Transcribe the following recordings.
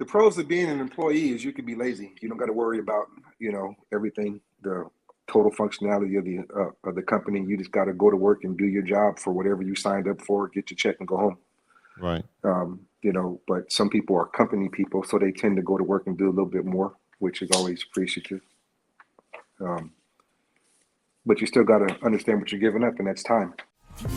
The pros of being an employee is you can be lazy. You don't got to worry about, everything, the total functionality of the company. You just got to go to work and do your job for whatever you signed up for, get your check and go home. Right. But some people are company people, so they tend to go to work and do a little bit more, which is always appreciative. But you still got to understand what you're giving up, and that's time. You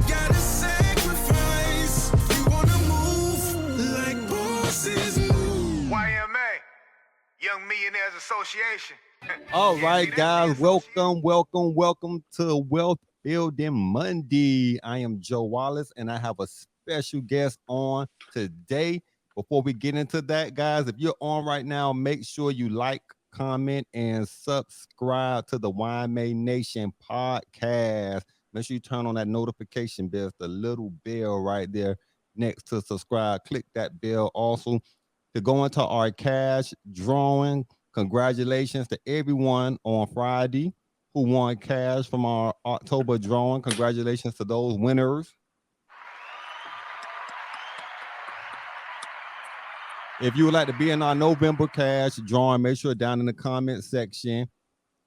gotta sacrifice. You wanna move like bosses move. YMA, Young Millionaires Association. All right, guys, welcome to Wealth Building Monday. I am Joe Wallace, and I have a special guest on today. Before we get into that, guys, if you're on right now, make sure you like, comment, and subscribe to the YMA Nation podcast. Make sure you turn on that notification bell. It's the little bell right there next to subscribe. Click that bell also to go into our cash drawing. Congratulations to everyone on Friday who won cash from our October drawing. Congratulations to those winners. If you would like to be in our November cash drawing, make sure down in the comment section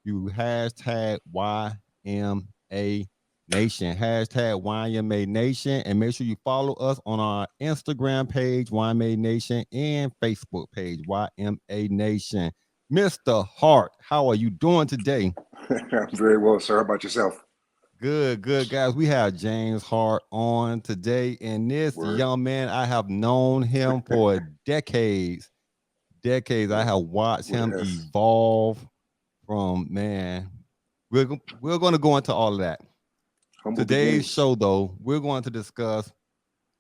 you hashtag YMA Nation, hashtag YMA Nation, and make sure you follow us on our Instagram page, YMA Nation, and Facebook page, YMA Nation. Mr. Hart, how are you doing today? I'm very well, sir. How about yourself? Good, guys. We have James Hart on today, and this young man, I have known him for decades. I have watched him evolve from, man. We're going to go into all of that. Today's show, though, we're going to discuss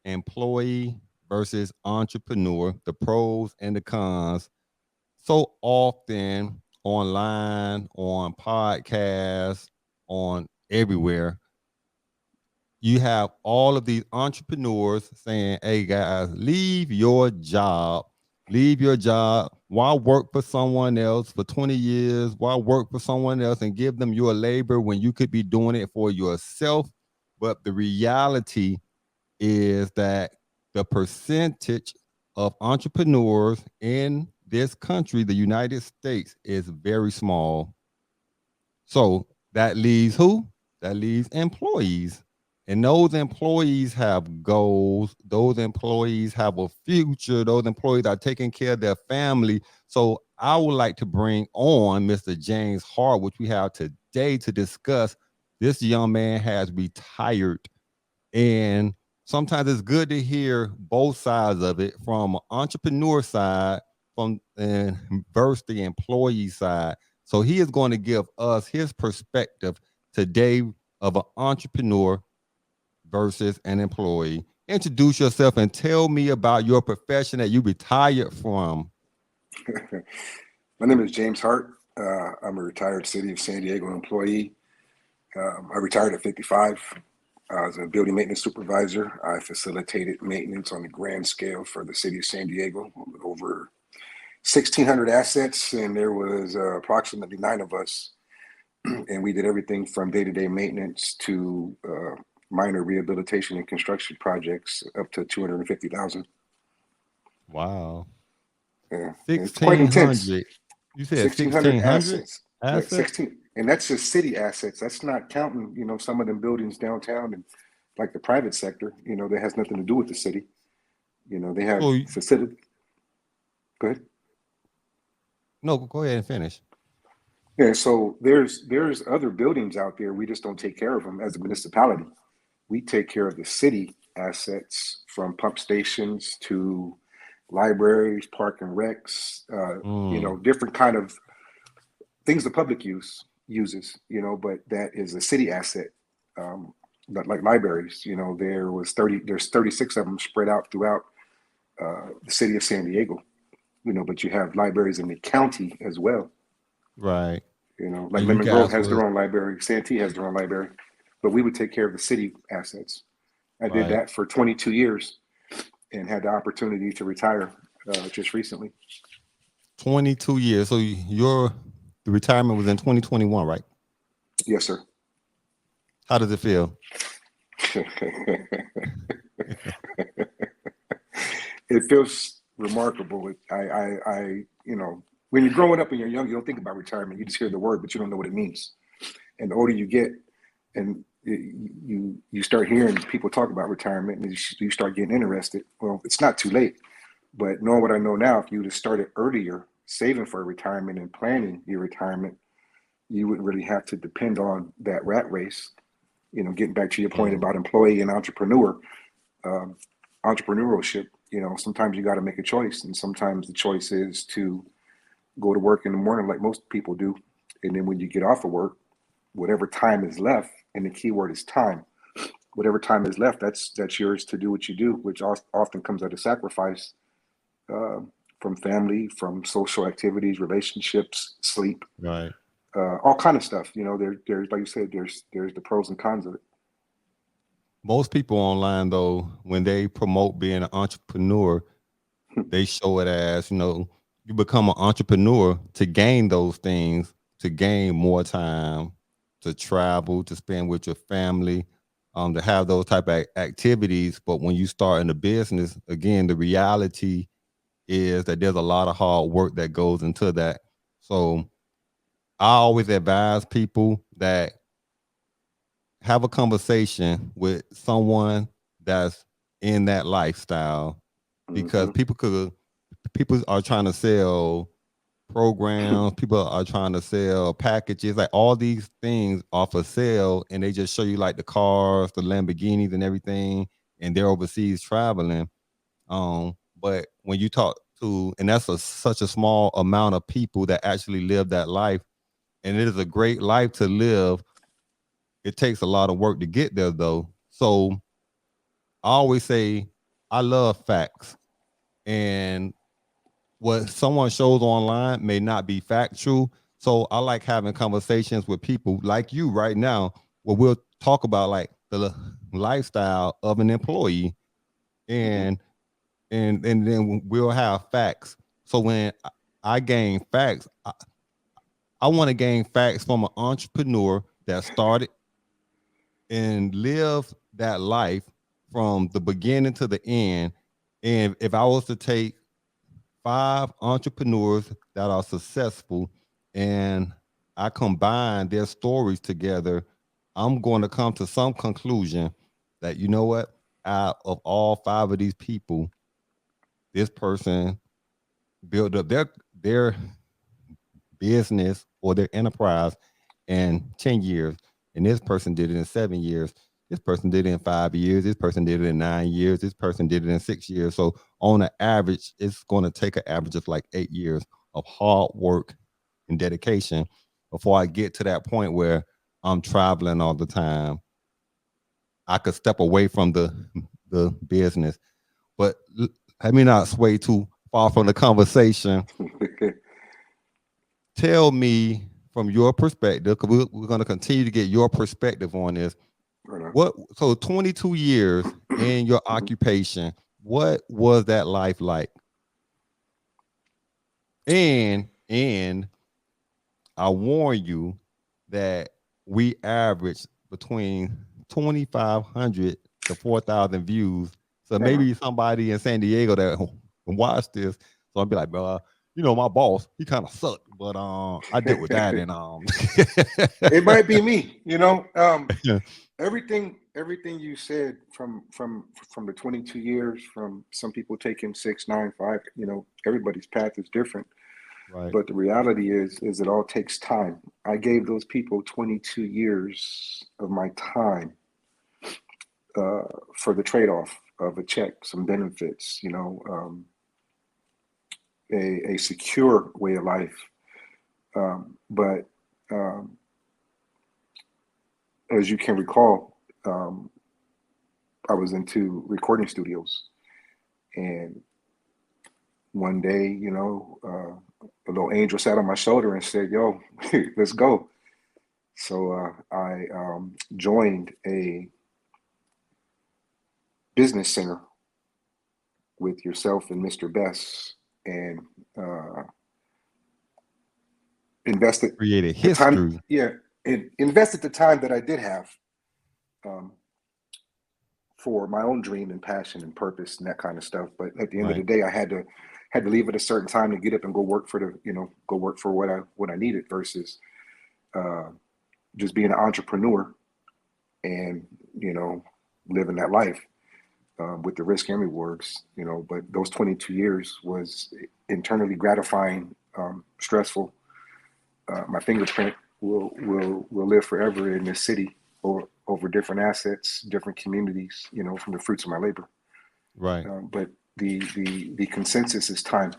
employee versus entrepreneur, the pros and the cons. So often online, on podcasts, on everywhere, you have all of these entrepreneurs saying, hey, guys, leave your job. Why work for someone else for 20 years? Why work for someone else and give them your labor when you could be doing it for yourself? But the reality is that the percentage of entrepreneurs in this country, the United States, is very small. So that leaves who? That leaves employees. And those employees have goals. Those employees have a future. Those employees are taking care of their family. So I would like to bring on Mr. James Hart, which we have today to discuss. This young man has retired. And sometimes it's good to hear both sides of it, from an entrepreneur side and versus the employee side. So he is going to give us his perspective today of an entrepreneur versus an employee. Introduce yourself and tell me about your profession that you retired from. My name is James Hart. I'm a retired City of San Diego employee. I retired at 55. I was a building maintenance supervisor. I facilitated maintenance on the grand scale for the City of San Diego, over 1,600 assets, and there was approximately 9 of us. And we did everything from day-to-day maintenance to minor rehabilitation and construction projects up to 250,000. Wow. Yeah, it's quite intense. You said 1,600 assets? Yeah, 16, and that's just city assets. That's not counting, some of them buildings downtown and like the private sector, that has nothing to do with the city. They have facility. Go ahead. No, go ahead and finish. Yeah, so there's other buildings out there. We just don't take care of them as a municipality. We take care of the city assets, from pump stations to libraries, park and recs, different kind of things the public uses, but that is a city asset. But like libraries, there's 36 of them spread out throughout the city of San Diego, but you have libraries in the county as well. Right. Like Lemon Grove has their own library, Santee has their own library, but we would take care of the city assets. I did that for 22 years and had the opportunity to retire just recently. 22 years. So the retirement was in 2021, right? Yes, sir. How does it feel? It feels remarkable. You know, when you're growing up and you're young, you don't think about retirement. You just hear the word, but you don't know what it means. And the older you get, and you start hearing people talk about retirement, and you start getting interested. Well, it's not too late. But knowing what I know now, if you would have started earlier, saving for retirement and planning your retirement, you wouldn't really have to depend on that rat race. You know, getting back to your point about employee and entrepreneur, entrepreneurship, you know, sometimes you got to make a choice. And sometimes the choice is to go to work in the morning like most people do. And then when you get off of work, whatever time is left, and the key word is time, whatever time is left, that's yours to do what you do, which often comes at a sacrifice from family, from social activities, relationships, sleep, Right. all kind of stuff. You know, there's like you said, there's the pros and cons of it. Most people online, though, when they promote being an entrepreneur, they show it as, you know, you become an entrepreneur to gain those things, to gain more time, to travel, to spend with your family, to have those type of activities. But when you start in the business, again, the reality is that there's a lot of hard work that goes into that. So I always advise people that have a conversation with someone that's in that lifestyle, because people are trying to sell programs, people are trying to sell packages, like all these things are for sale, and they just show you like the cars, the Lamborghinis and everything, and they're overseas traveling. But when you talk to, and that's such a small amount of people that actually live that life, and it is a great life to live. It takes a lot of work to get there, though. So I always say I love facts, and what someone shows online may not be factual. So I like having conversations with people like you right now, where we'll talk about like the lifestyle of an employee, and then we'll have facts. So when I gain facts, I want to gain facts from an entrepreneur that started and live that life from the beginning to the end. And if I was to take 5 entrepreneurs that are successful and I combine their stories together, I'm going to come to some conclusion that, you know what, out of all 5 of these people, this person built up their business or their enterprise in 10 years, and this person did it in 7 years. This person did it in 5 years. This person did it in 9 years. This person did it in 6 years. So on an average, it's going to take an average of like 8 years of hard work and dedication before I get to that point where I'm traveling all the time. I could step away from the business, but let me not sway too far from the conversation. Tell me from your perspective, because we're going to continue to get your perspective on this. What, so 22 years in your occupation, what was that life like? And I warn you that we average between 2,500 to 4,000 views. So maybe somebody in San Diego that watch this, so I'll be like, bro, you know, my boss, he kind of sucked, but I dealt with that, and it might be me, you know. Everything you said from the 22 years, from some people taking 6, 9, 5, you know, everybody's path is different. Right. But the reality is it all takes time. I gave those people 22 years of my time for the trade-off of a check, some benefits, you know, a secure way of life. But as you can recall, I was into recording studios, and one day, you know, a little angel sat on my shoulder and said, "Yo, let's go." So I joined a business center with yourself and Mr. Best, and invested created the history. time. Yeah, and invested the time that I did have for my own dream and passion and purpose and that kind of stuff. But at the end of the Right. day, I had to leave at a certain time to get up and go work for go work for what I needed versus uh, just being an entrepreneur and living that life with the risk and rewards. But those 22 years was internally gratifying, stressful. My fingerprint will live forever in this city over different assets, different communities, from the fruits of my labor. Right. But the consensus is time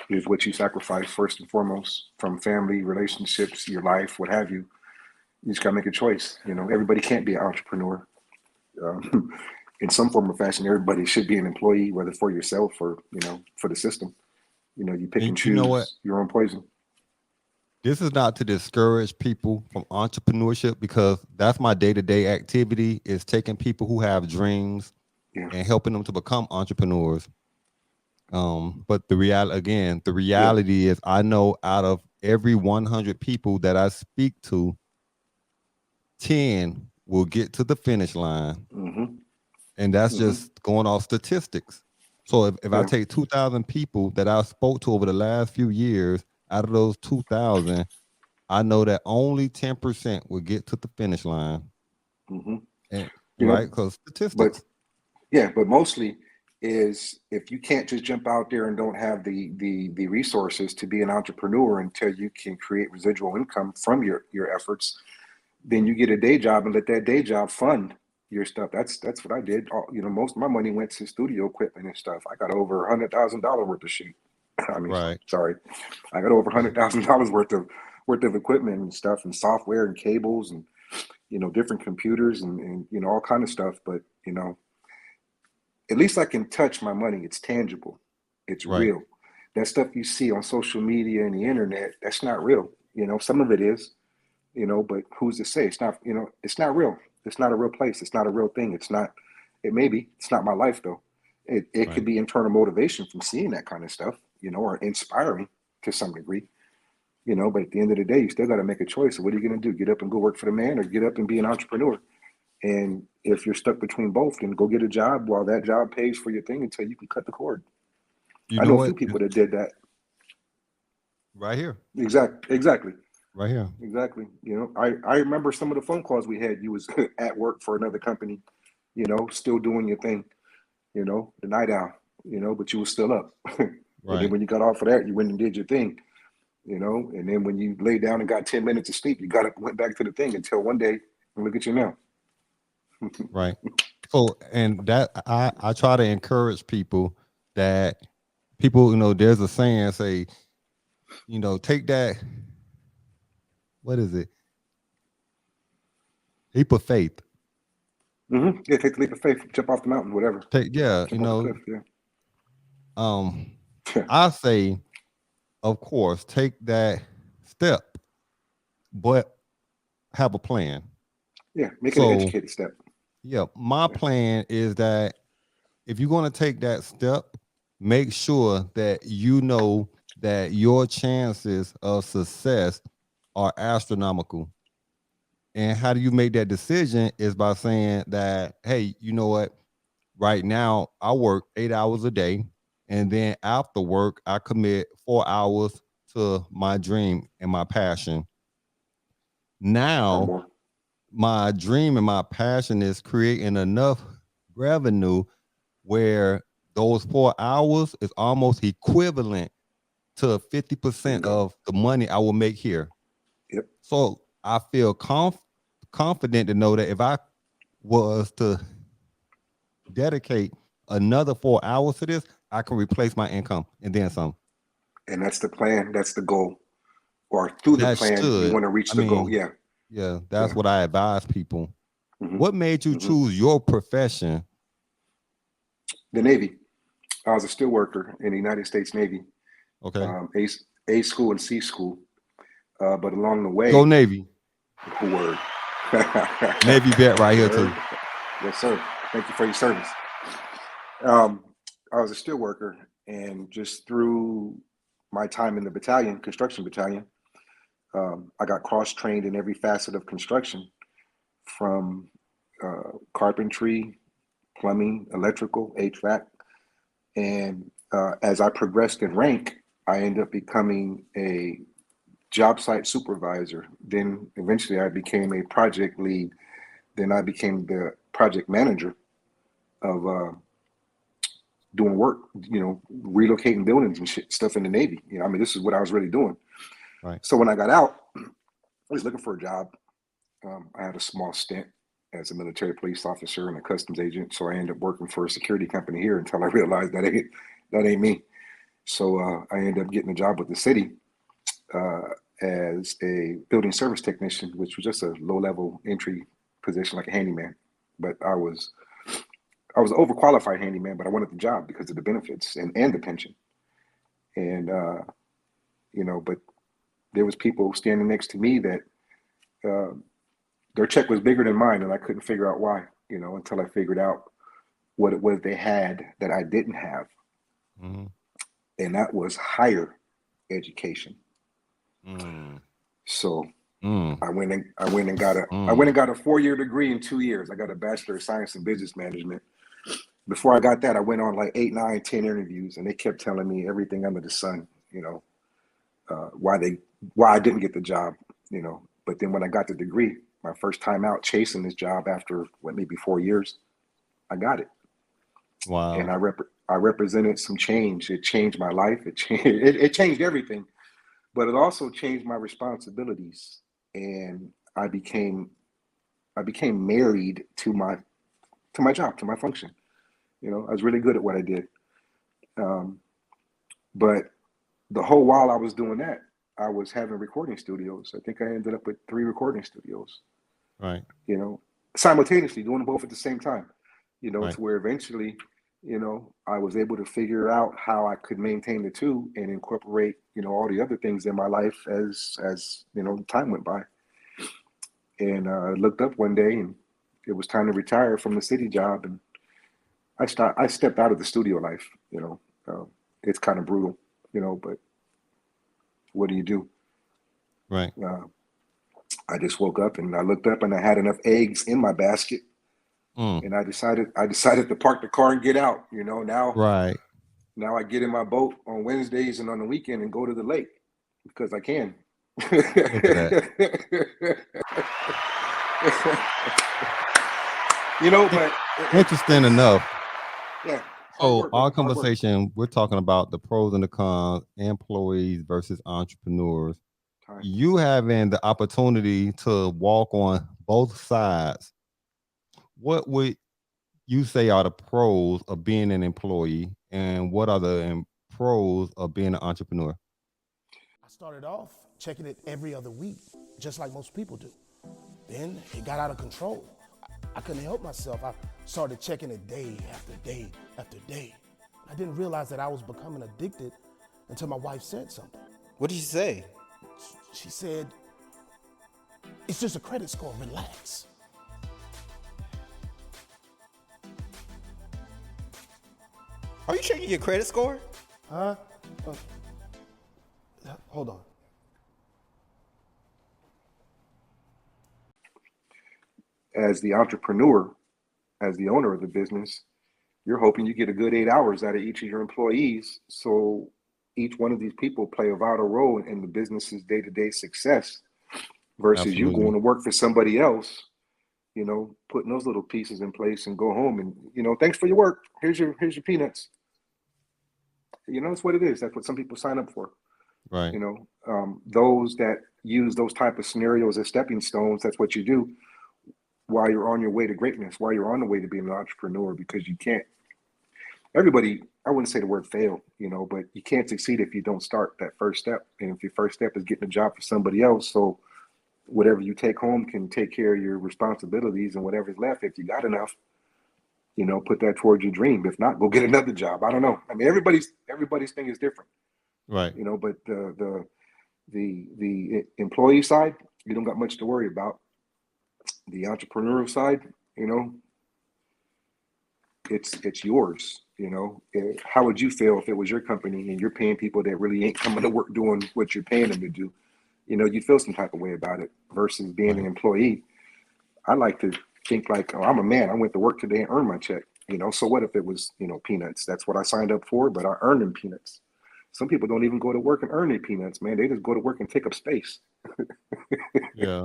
is what you sacrifice first and foremost from family, relationships, your life, what have you. You just gotta make a choice. Everybody can't be an entrepreneur. Um, in some form or fashion, everybody should be an employee, whether for yourself or for the system. You pick and And you know what? choose your own poison. This is not to discourage people from entrepreneurship, because that's my day-to-day activity, is taking people who have dreams Yeah, and helping them to become entrepreneurs. But the yeah, reality is, I know out of every 100 people that I speak to, 10 will get to the finish line. hmm And that's hmm just going off statistics. So if I yeah, take 2,000 people that I spoke to over the last few years, out of those 2,000, I know that only 10% will get to the finish line. hmm And you right, know, because but statistics. yeah, but mostly is if you can't just jump out there and don't have the resources to be an entrepreneur until you can create residual income from your efforts, then you get a day job and let that day job fund your stuff. That's what I did. Most of my money went to studio equipment and stuff. I got over $100,000 worth of shit. I mean, Right, sorry, I got over $100,000 worth of equipment and stuff and software and cables and different computers and all kind of stuff. But at least I can touch my money. It's tangible. It's right, real. That stuff you see on social media and the internet, that's not real. Some of it is, but who's to say it's not, it's not real. It's not a real place. It's not a real thing. It's not, it may be, it's not my life though. It could right. be internal motivation from seeing that kind of stuff, or inspiring to some degree, but at the end of the day, you still got to make a choice. So what are you going to do? Get up and go work for the man or get up and be an entrepreneur? And if you're stuck between both, then go get a job while that job pays for your thing until you can cut the cord. You I know know a few what? people that did that. Right here, Exactly. right here. Exactly. I remember some of the phone calls we had. You was at work for another company, still doing your thing, the night owl, but you was still up. And then Right. when you got off of that, you went and did your thing, and then when you lay down and got 10 minutes of sleep, you got up and went back to the thing until one day, and look at you now. Right. So, and that I try to encourage people that people, there's a saying, say, take that, what is it? Leap of faith. Yeah, take the leap of faith, jump off the mountain, whatever. Yeah, Jump off the cliff, yeah. um, I say, of course, take that step, but have a plan. Yeah, make it an So, educated step. yeah, my plan is that if you're going to take that step, make sure that you know that your chances of success are astronomical. And how do you make that decision is by saying that, hey, you know what? Right now, I work 8 hours a day. And then after work, I commit 4 hours to my dream and my passion. Or Now, more. my dream and my passion is creating enough revenue where those 4 hours is almost equivalent to 50% Bingo. of the money I will make here. Yep. So I feel confident to know that if I was to dedicate another 4 hours to this, I can replace my income and then some. And that's the plan. That's the goal. Or through the That plan, you should, want to reach I the goal. mean, Yeah. yeah, that's Yeah. what I advise people. hmm What made you hmm choose your profession? The Navy. I was a steel worker in the United States Navy, Okay. A, A school and C school. But along the Go way, Navy. word. Navy vet right here Word. too. Yes, sir. Thank you for your service. Um, I was a steel worker, and just through my time in the battalion, construction battalion, I got cross trained in every facet of construction, from carpentry, plumbing, electrical, HVAC. And as I progressed in rank, I ended up becoming a job site supervisor. Then eventually I became a project lead. Then I became the project manager of doing work, relocating buildings and stuff in the Navy. I mean, this is what I was really doing. Right. So when I got out, I was looking for a job. I had a small stint as a military police officer and a customs agent. So I ended up working for a security company here until I realized that ain't me. So I ended up getting a job with the city as a building service technician, which was just a low-level entry position, like a handyman. But I was an overqualified handyman, but I wanted the job because of the benefits and the pension. And but there was people standing next to me that their check was bigger than mine, and I couldn't figure out why, until I figured out what it was they had that I didn't have. Mm-hmm. And that was higher education. So I went and got a 4-year degree in 2 years. I got a Bachelor of Science in Business Management. Before I got that, I went on like 8, 9, 10 interviews, and they kept telling me everything under the sun, why I didn't get the job, But then when I got the degree, my first time out chasing this job after maybe 4 years, I got it. Wow. And I represented some change. It changed my life. It changed everything, but it also changed my responsibilities. And I became married to my job, to my function. I was really good at what I did. But the whole while I was doing that, I was having recording studios. I think I ended up with 3 recording studios. Right. Simultaneously doing them both at the same time. Right. To where eventually, I was able to figure out how I could maintain the two and incorporate, all the other things in my life as time went by. And I looked up one day and it was time to retire from the city job, and I stepped out of the studio life. It's kind of brutal, but what do you do? Right. I just woke up and I looked up and I had enough eggs in my basket. And I decided to park the car and get out. Now I get in my boat on Wednesdays and on the weekend and go to the lake because I can. Look at that. But Interesting enough. Yeah. So our conversation, we're talking about the pros and the cons, employees versus entrepreneurs. You having the opportunity to walk on both sides. What would you say are the pros of being an employee, and what are the pros of being an entrepreneur? I started off checking it every other week, just like most people do. Then it got out of control. I couldn't help myself. I started checking it day after day after day. I didn't realize that I was becoming addicted until my wife said something. What did she say? She said, "It's just a credit score, relax." Are you checking your credit score? Huh? Hold on. As the entrepreneur, as the owner of the business, you're hoping you get a good 8 hours out of each of your employees. So each one of these people play a vital role in the business's day-to-day success versus you going to work for somebody else, putting those little pieces in place and go home and, thanks for your work. Here's your peanuts. That's what it is. That's what some people sign up for. Right. Those that use those type of scenarios as stepping stones, that's what you do while you're on your way to greatness, while you're on the way to being an entrepreneur, because you can't, everybody, I wouldn't say the word fail, but you can't succeed if you don't start that first step. And if your first step is getting a job for somebody else, so whatever you take home can take care of your responsibilities, and whatever's left, if you got enough, put that towards your dream. If not, go get another job. I don't know. I mean, everybody's thing is different. Right. But the employee side, you don't got much to worry about. The entrepreneurial side, it's yours. How would you feel if it was your company and you're paying people that really ain't coming to work doing what you're paying them to do? You'd feel some type of way about it versus being an employee. I like to think like, oh, I'm a man. I went to work today and earned my check. You know, so what if it was, you know, peanuts? That's what I signed up for, but I earned them peanuts. Some people don't even go to work and earn their peanuts, man. They just go to work and take up space. Yeah.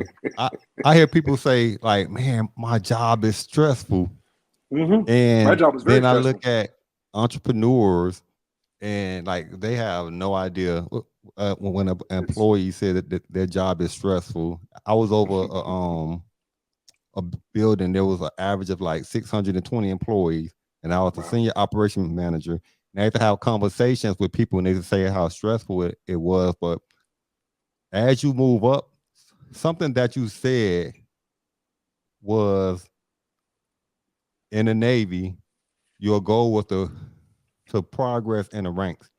I hear people say, like, man, my job is stressful. My And job was very then I stressful. look at entrepreneurs and like they have no idea when an It's employee said that their job is stressful. I was over a building. There was an average of like 620 employees, and I was the wow. senior operations manager. And I had to have conversations with people, and they would say how stressful it was. But as you move up, something that you said was in the Navy, your goal was to progress in the ranks,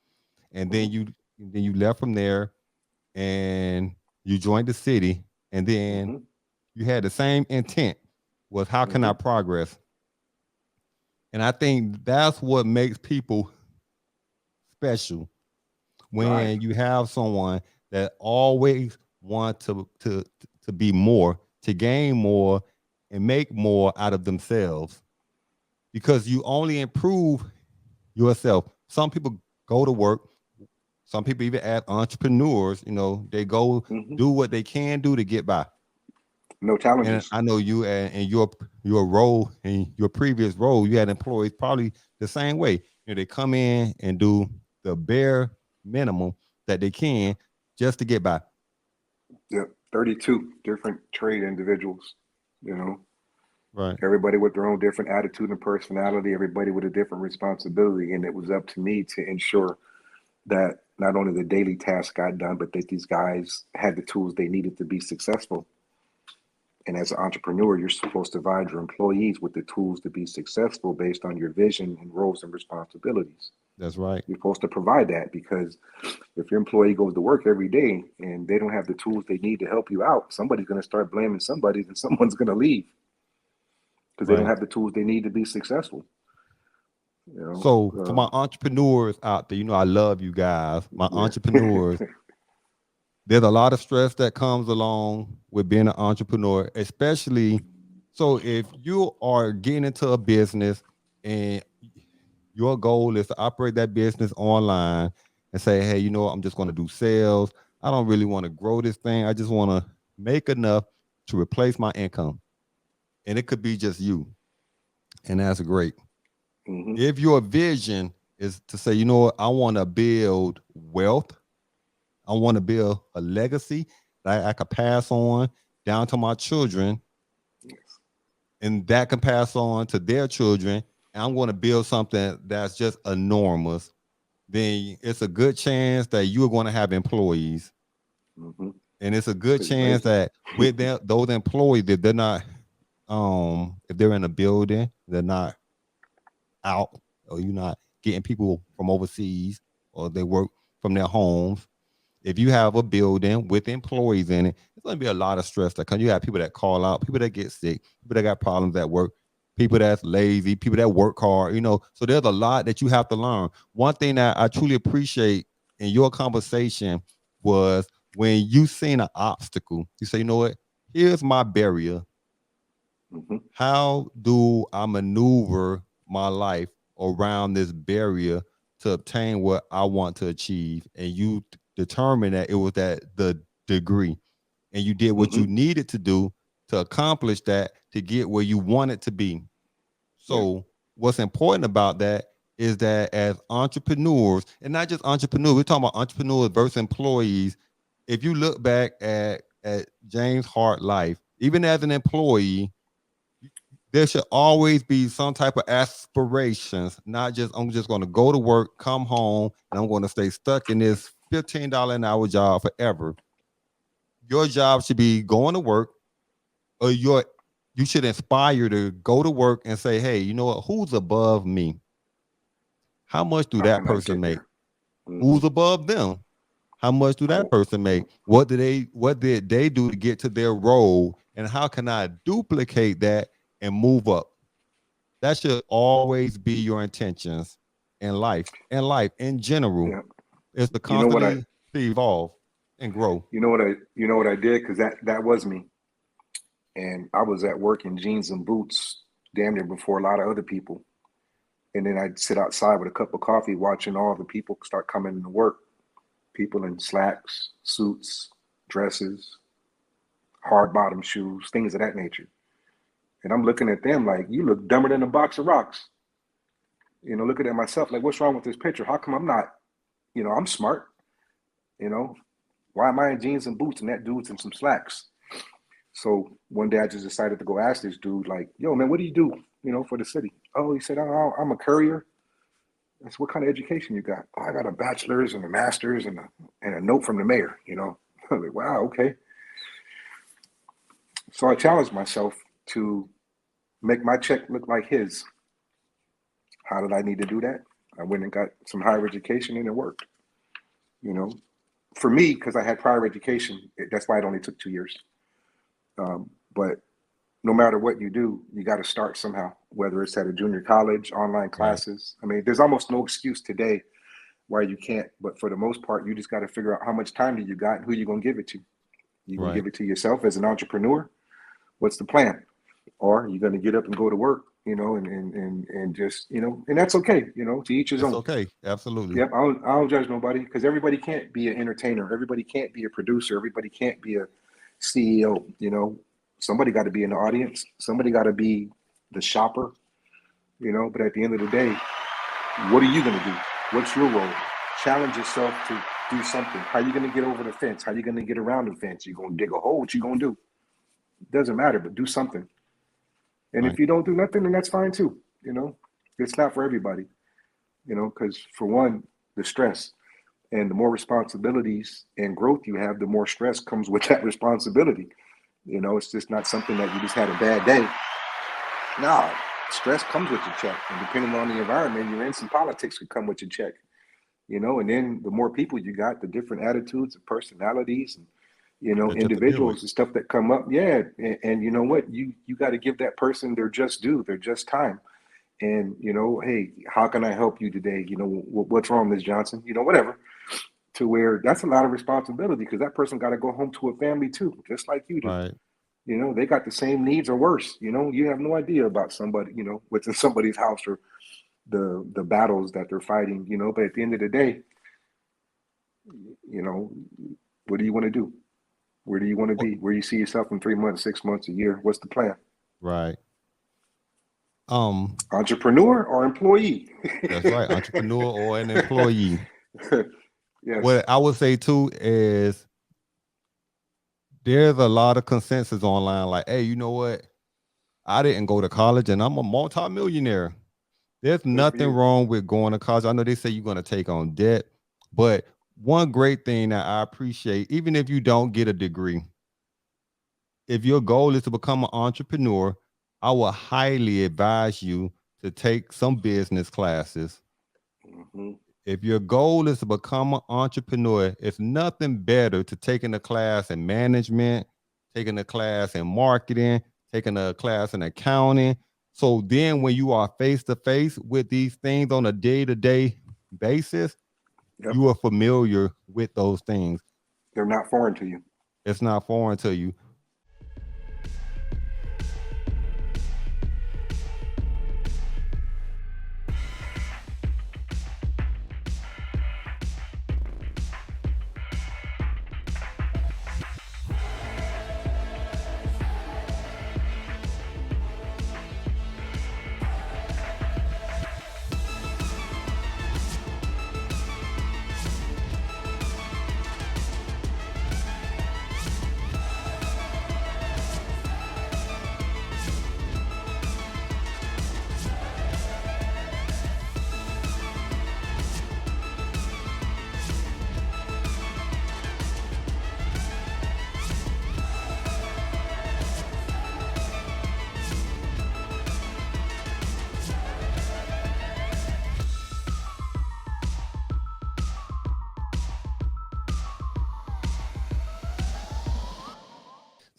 and then you left from there, and you joined the city, and then you had the same intent was how can I progress? And I think that's what makes people special Right. when you have someone that always want to be more, to gain more, and make more out of themselves because you only improve yourself. Some people go to work. Some people even as entrepreneurs, you know, they go do what they can do to get by. No And challenges. I know you and your role in your previous role, you had employees probably the same way. You know, they come in and do the bare minimum that they can just to get by. Yep. 32 different trade individuals, you know, Right. everybody with their own different attitude and personality, everybody with a different responsibility. And it was up to me to ensure that not only the daily task got done, but that these guys had the tools they needed to be successful. And as an entrepreneur, you're supposed to provide your employees with the tools to be successful based on your vision and roles and responsibilities. That's right. You're supposed to provide that because if your employee goes to work every day and they don't have the tools they need to help you out, somebody's going to start blaming somebody and someone's going to leave because they don't Right. have the tools they need to be successful. You So for my know, entrepreneurs out there, you know, I love you guys. My entrepreneurs, there's a lot of stress that comes along with being an entrepreneur, especially so if you are getting into a business and your goal is to operate that business online and say, hey, you know what, I'm just going to do sales. I don't really want to grow this thing. I just want to make enough to replace my income. And it could be just you. And that's great. If your vision is to say, you know what, I want to build wealth, I want to build a legacy that I could pass on down to my children, and that can pass on to their children. And I'm going to build something that's just enormous. Then it's a good chance that you're going to have employees, and it's a good pretty chance amazing. that with them, those employees that they're not, if they're in a building, they're not out, or you're not getting people from overseas, or they work from their homes. If you have a building with employees in it, it's going to be a lot of stress that comes. You have people that call out, people that get sick, people that got problems at work, people that's lazy, people that work hard, you know. So there's a lot that you have to learn. One thing that I truly appreciate in your conversation was when you seen an obstacle, you say, you know what, here's my barrier. How do I maneuver my life around this barrier to obtain what I want to achieve? And you determined that it was that the degree, and you did what you needed to do to accomplish that to get where you wanted to be. Yeah. So what's important about that is that as entrepreneurs, and not just entrepreneurs, we're talking about entrepreneurs versus employees. If you look back at James Hart life, even as an employee, there should always be some type of aspirations, not just I'm just going to go to work, come home, and I'm going to stay stuck in this $15 an hour job forever. Your job should be going to work, or you should inspire to go to work and say, hey, you know what? Who's above me? How much do How that can I person get make? there? Who's above them? How much do that person make? What did they do to get to their role? And how can I duplicate that and move up? That should always be your intentions in life in general. Yeah. Is to You know what I constantly to evolve and grow. you know what I did because that was me, and I was at work in jeans and boots, damn near before a lot of other people. And then I'd sit outside with a cup of coffee watching all the people start coming into work. People in slacks, suits, dresses, hard bottom shoes, things of that nature. And I'm looking at them like, you look dumber than a box of rocks. Looking at myself like, what's wrong with this picture? How come I'm not, I'm smart, why am I in jeans and boots and that dude's in some slacks? So one day I just decided to go ask this dude, like, yo, man, what do you do, for the city? Oh, he said, oh, I'm a courier. I said, what kind of education you got? Oh, I got a bachelor's and a master's and a note from the mayor, I'm like, wow, okay. So I challenged myself to make my check look like his. How did I need to do that? I went and got some higher education and it worked. For me, because I had prior education, that's why it only took 2 years. But no matter what you do, you got to start somehow, whether it's at a junior college, online classes. Right. I mean, there's almost no excuse today why you can't, but for the most part, you just got to figure out how much time do you got and who you're going to give it to. You going to give it to yourself as an entrepreneur? What's the plan? Or you're going to get up and go to work, and just, and that's okay, to each his own. Okay, absolutely. Yep, I don't judge nobody because everybody can't be an entertainer. Everybody can't be a producer. Everybody can't be a CEO, Somebody got to be in the audience. Somebody got to be the shopper, But at the end of the day, what are you going to do? What's your role? Challenge yourself to do something. How are you going to get over the fence? How are you going to get around the fence? You going to dig a hole? What you going to do? It doesn't matter, but do something. And if you don't do nothing, then that's fine too. It's not for everybody, because for one, the stress and the more responsibilities and growth you have, the more stress comes with that responsibility. It's just not something that you just had a bad day. No, stress comes with your check. And depending on the environment you're in, some politics could come with your check, and then the more people you got, the different attitudes and personalities and, individuals and stuff that come up. Yeah. And you know what? You got to give that person their just due, their just time. And, hey, how can I help you today? What's wrong, Ms. Johnson? Whatever. To where that's a lot of responsibility because that person got to go home to a family too, just like you do. Right. They got the same needs or worse. You have no idea about somebody, what's in somebody's house or the battles that they're fighting, but at the end of the day, what do you want to do? Where do you want to be? Where you see yourself in 3 months, 6 months, a year? What's the plan? Right. Entrepreneur or employee? That's right. Entrepreneur or an employee. Yes. What I would say too is there's a lot of consensus online like, hey, you know what? I didn't go to college and I'm a multimillionaire. There's nothing wrong with going to college. I know they say you're going to take on debt, but one great thing that I appreciate, even if you don't get a degree, if your goal is to become an entrepreneur, I would highly advise you to take some business classes. Mm-hmm. If your goal is to become an entrepreneur, it's nothing better to taking a class in management, taking a class in marketing, taking a class in accounting. So then when you are face to face with these things on a day-to-day basis, you are familiar with those things. They're not foreign to you. It's not foreign to you.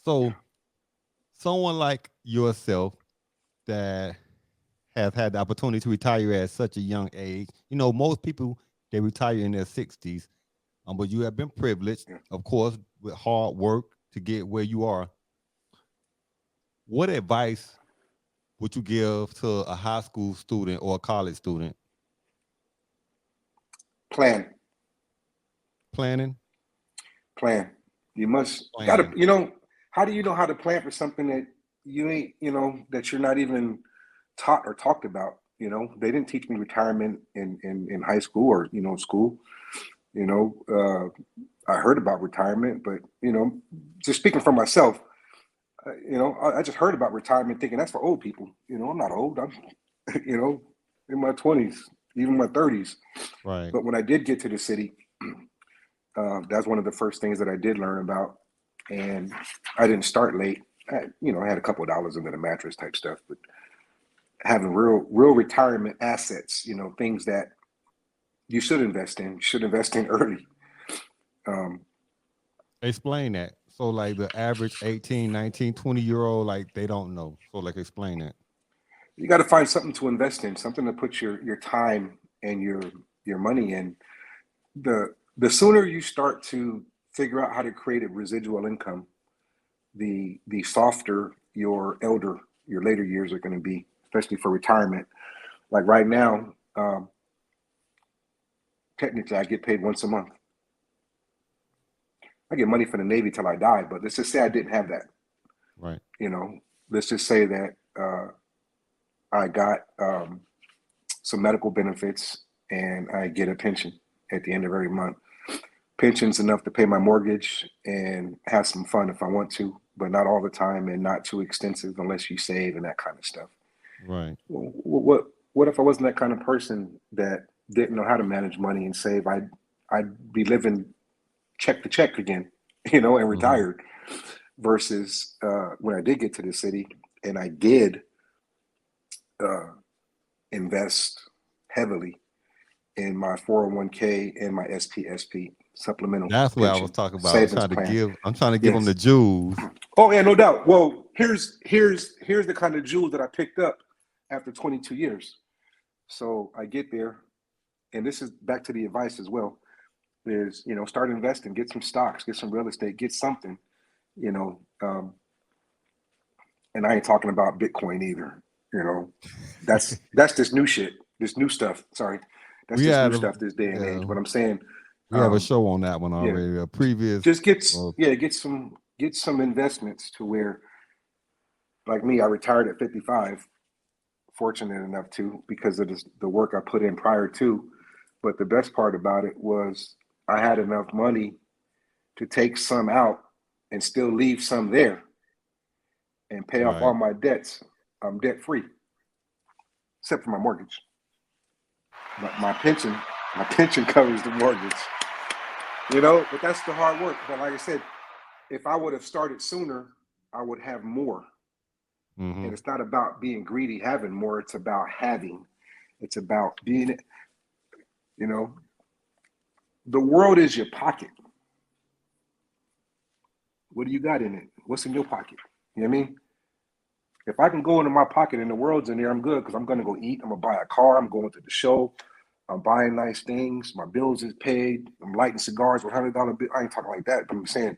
So someone like yourself that has had the opportunity to retire at such a young age, most people, they retire in their 60s, but you have been privileged, of course, with hard work to get where you are. What advice would you give to a high school student or a college student? Plan. Planning. You must gotta, Planning. how do you know how to plan for something that you ain't, that you're not even taught or talked about? They didn't teach me retirement in high school or, school. I heard about retirement, but, just speaking for myself, I just heard about retirement thinking that's for old people. I'm not old. I'm, in my 20s, even my 30s. Right. But when I did get to the city, that's one of the first things that I did learn about. And I didn't start late. I had a couple of dollars under the mattress type stuff, but having real retirement assets, things that you should invest in early. Explain that. So like the average 18, 19, 20-year-old, like they don't know. So like explain that. You got to find something to invest in, something to put your time and your money in. The sooner you start to figure out how to create a residual income, the softer your later years are going to be, especially for retirement. Like right now, technically I get paid once a month. I get money from the Navy till I die, but let's just say I didn't have that. Right. Let's just say that I got some medical benefits and I get a pension at the end of every month. Pension's enough to pay my mortgage and have some fun if I want to, but not all the time and not too extensive unless you save and that kind of stuff. Right. What if I wasn't that kind of person that didn't know how to manage money and save? I'd be living check to check again, and retired. Versus when I did get to the city and I did invest heavily in my 401k and my SPSP supplemental. That's what I was talking about. I'm trying to give them the jewels. Oh yeah, no doubt. Well, here's the kind of jewels that I picked up after 22 years. So I get there, and this is back to the advice as well. Is start investing, get some stocks, get some real estate, get something, and I ain't talking about Bitcoin either. That's this new shit, this new stuff. Sorry, that's new stuff this day and age. But I'm saying we have a show on that one already. A previous, just get some investments to where, like me, I retired at 55. Fortunate enough to, because of the work I put in prior to. But the best part about it was I had enough money to take some out and still leave some there and pay off all my debts. I'm debt free, except for my mortgage. My pension covers the mortgage. But that's the hard work. But like I said, if I would have started sooner, I would have more. Mm-hmm. And it's not about being greedy, having more. It's about having. It's about being, the world is your pocket. What do you got in it? What's in your pocket? You know what I mean? If I can go into my pocket and the world's in there, I'm good because I'm going to go eat. I'm going to buy a car. I'm going to the show. I'm buying nice things. My bills is paid. I'm lighting cigars with $100 bills. I ain't talking like that, but I'm saying,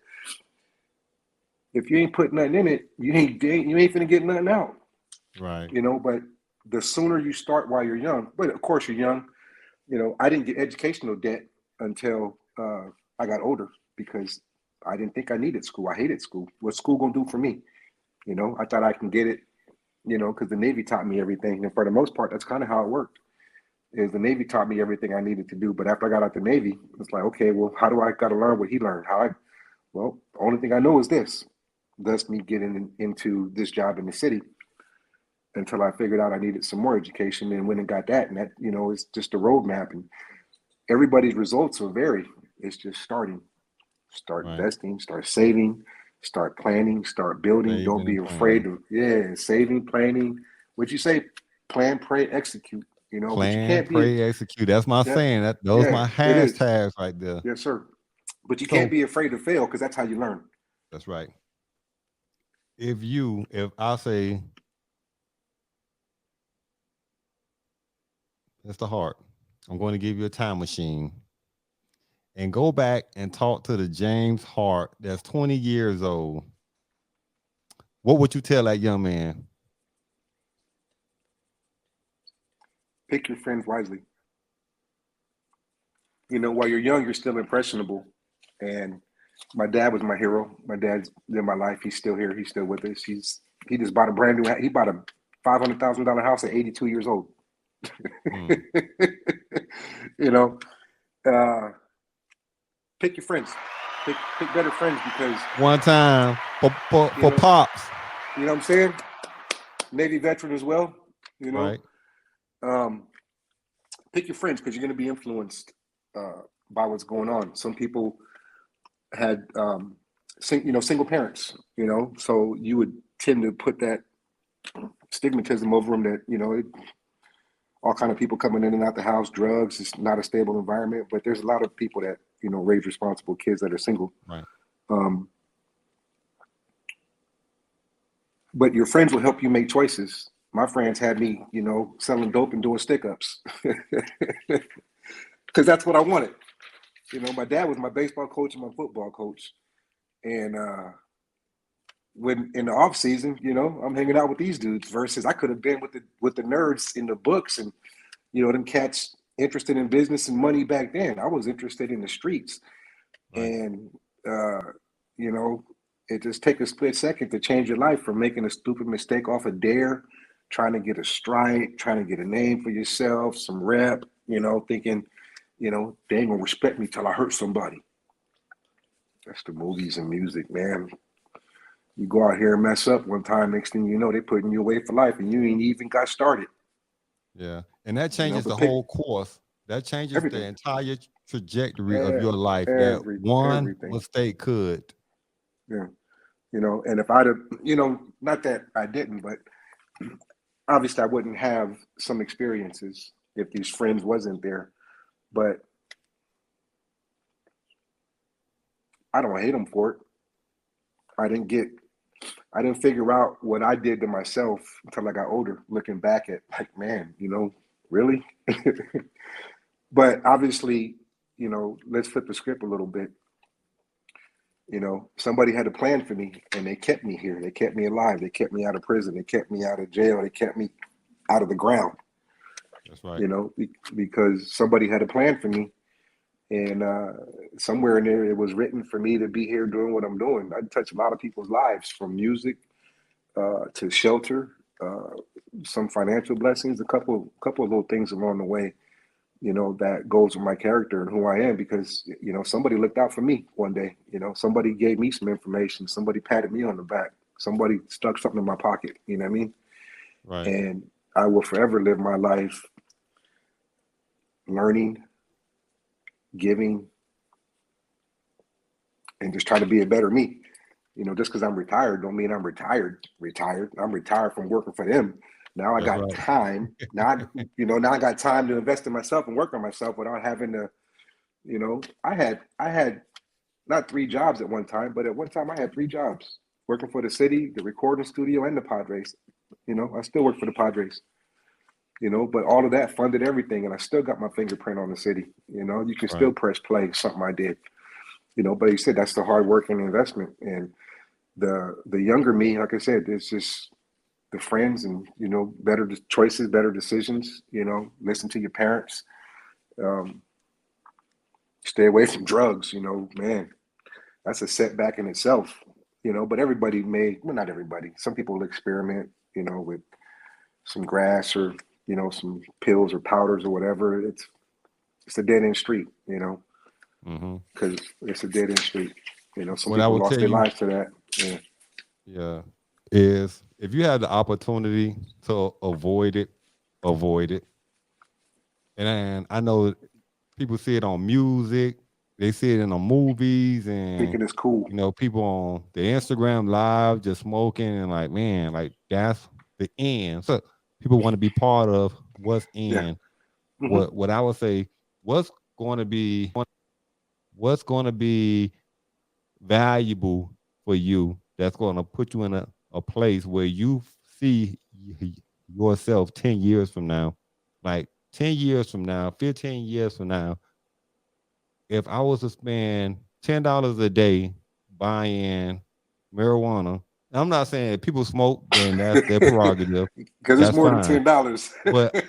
if you ain't put nothing in it, you ain't finna get nothing out. Right. But the sooner you start while you're young, but of course you're young, I didn't get educational debt until I got older because I didn't think I needed school. I hated school. What's school gonna do for me? I thought I can get it, because the Navy taught me everything. And for the most part, that's kind of how it worked. Is the Navy taught me everything I needed to do. But after I got out the Navy, it's like, okay, well, how do I got to learn what he learned? Well, the only thing I know is this. Thus me getting into this job in the city until I figured out I needed some more education and went and got that. And that, it's just a roadmap. And everybody's results will vary. It's just starting. Start investing, start saving, start planning, start building. Saving. Don't be afraid of, saving, planning. What'd you say? Plan, pray, execute. Plan, but you can't pray, execute. That's my saying. Those my hashtags right there. Yes, sir. But you can't be afraid to fail because that's how you learn. That's right. If I say, Mr. Hart, I'm going to give you a time machine and go back and talk to the James Hart that's 20 years old, what would you tell that young man? Pick your friends wisely. You know, while you're young, you're still impressionable. And my dad was my hero. My dad's in my life. He's still here. He's still with us. He just bought a brand new. He bought a $500,000 house at 82 years old. Mm. You know, pick your friends. Pick better friends because One time for you know, pops. you know what I'm saying? Navy veteran as well. You know, Right. pick your friends because you're going to be influenced by what's going on. Some people had single parents, you know, so you would tend to put that stigmatism over them that, you know, all kind of people coming in and out the house, drugs, it's not a stable environment, but there's a lot of people that, you know, raise responsible kids that are single. Right. But your friends will help you make choices. My friends had me, you know, selling dope and doing stick-ups because that's what I wanted. You know, my dad was my baseball coach and my football coach. And when in the off season, you know, I'm hanging out with these dudes versus I could have been with the nerds in the books and, you know, them cats interested in business and money back then. I was interested in the streets. Right. And, you know, it just takes a split second to change your life from making a stupid mistake off a dare, trying to get a strike, trying to get a name for yourself, some rep, you know, thinking, you know, they ain't gonna respect me till I hurt somebody. That's the movies and music, man. You go out here and mess up one time, next thing you know, they putting you away for life and you ain't even got started. Yeah. And that You know, changes but the pick whole course. That changes the everything. entire trajectory of your life. That one Everything. mistake could. Yeah. You know, and if I'd have, you know, not that I didn't, but obviously I wouldn't have some experiences if these friends wasn't there. But I don't hate them for it. I didn't figure out what I did to myself until I got older, looking back at like, man, you know, really? But obviously, you know, let's flip the script a little bit. You know, somebody had a plan for me and they kept me here. They kept me alive. They kept me out of prison. They kept me out of jail. They kept me out of the ground. That's right. You know, because somebody had a plan for me. And somewhere in there, it was written for me to be here doing what I'm doing. I touch a lot of people's lives, from music to shelter, some financial blessings, a couple of little things along the way, you know, that goes with my character and who I am because, you know, somebody looked out for me one day. You know, somebody gave me some information. Somebody patted me on the back. Somebody stuck something in my pocket. You know what I mean? Right. And I will forever live my life learning, giving, and just try to be a better me. You know, just because I'm retired don't mean I'm retired. I'm retired from working for them. Now I That's got right. time. Now I got time to invest in myself and work on myself without having to, you know, I had not 3 jobs at one time, but at one time I had 3 jobs working for the city, the recording studio, and the Padres. You know, I still work for the Padres. You know, but all of that funded everything, and I still got my fingerprint on the city. You know, you can still Right. press play, something I did. You know, but he said that's the hard work and investment. And the younger me, like I said, it's just the friends and, you know, better choices, better decisions. You know, listen to your parents. Um, stay away from drugs. You know, man, that's a setback in itself. You know, but everybody not everybody. Some people will experiment. You know, with some grass or, you know, some pills or powders or whatever. It's a dead end street. You know, Mm-hmm. because it's a dead end street. You know, some What I people will lost tell their you, lives to that. Yeah. yeah, is if you had the opportunity to avoid it, avoid it. And I know people see it on music, they see it in the movies, and Thinking it's cool. you know, people on the Instagram live just smoking and like, man, like that's the end. So people want to be part of what's Yeah. in. Hmm. What I would say, what's going to be what's going to be valuable for you that's going to put you in a place where you see yourself 10 years from now, like 10 years from now, 15 years from now. If I was to spend $10 a day buying marijuana, I'm not saying if people smoke, then that's their prerogative. Because it's That's more fine. than $10. But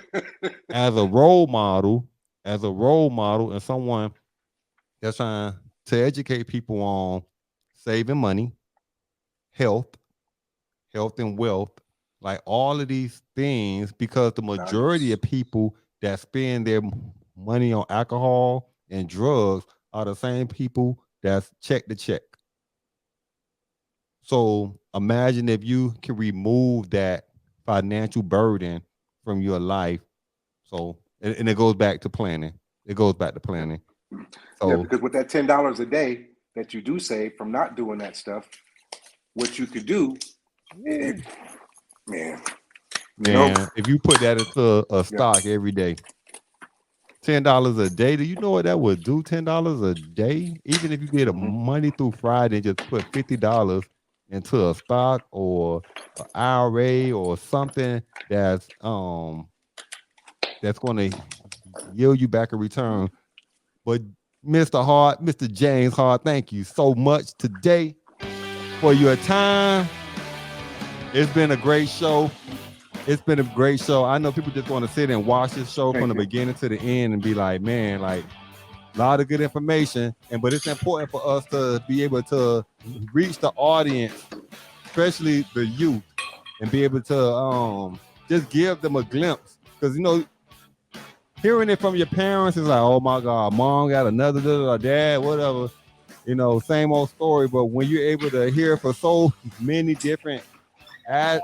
as a role model, and someone that's trying to educate people on saving money, health and wealth, like all of these things, because the majority of people that spend their money on alcohol and drugs are the same people that's check to check. So imagine if you can remove that financial burden from your life. So, and it goes back to planning. So Yeah, because with that $10 a day that you do save from not doing that stuff, what you could do, man, if you put that into a stock every day, $10 a day, do you know what that would do? $10 a day, even if you get a Monday through Friday, just put $50 into a stock or an IRA or something that's going to yield you back a return. But Mr. James Hart, thank you so much today for your time. It's been a great show. I know people just want to sit and watch this show from the beginning to the end and be like, man, like a lot of good information. But it's important for us to be able to reach the audience, especially the youth, and be able to just give them a glimpse. Because, hearing it from your parents is like, oh my God, mom got another or dad, whatever, same old story. But when you're able to hear for so many different I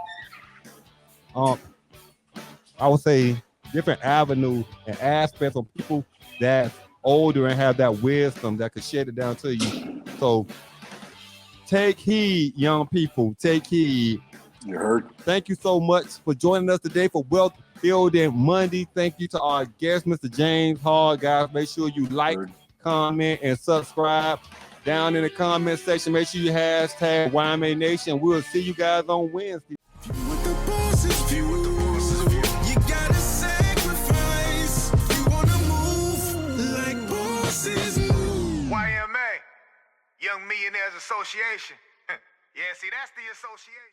would say different avenues and aspects of people that's older and have that wisdom that could shed it down to you. So take heed, young people. Take heed. You heard. Thank you so much for joining us today for Wealth Building Monday. Thank you to our guest, Mr. James Hart. Guys, make sure you like, comment, and subscribe. Down in the comment section, make sure you hashtag YMA Nation. We'll see you guys on Wednesday. With the boss's view, you gotta sacrifice. You wanna move like bosses move. YMA, Young Millionaires Association. Yeah, see, that's the association.